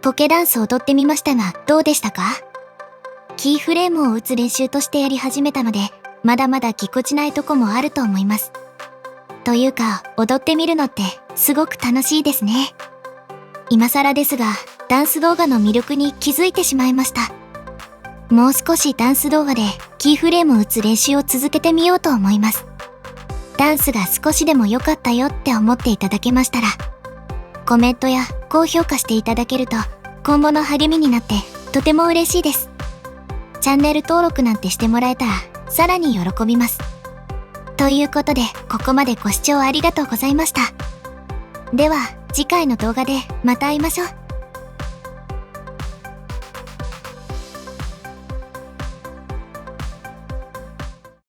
ポケダンス踊ってみましたが、どうでしたか？キーフレームを打つ練習としてやり始めたので、まだまだぎこちないとこもあると思います。というか、踊ってみるのってすごく楽しいですね。今更ですが、ダンス動画の魅力に気づいてしまいました。もう少しダンス動画でキーフレームを打つ練習を続けてみようと思います。ダンスが少しでも良かったよって思っていただけましたら、コメントや高評価していただけると今後の励みになってとても嬉しいです。チャンネル登録なんてしてもらえたらさらに喜びます。ということで、ここまでご視聴ありがとうございました。では次回の動画でまた会いましょう。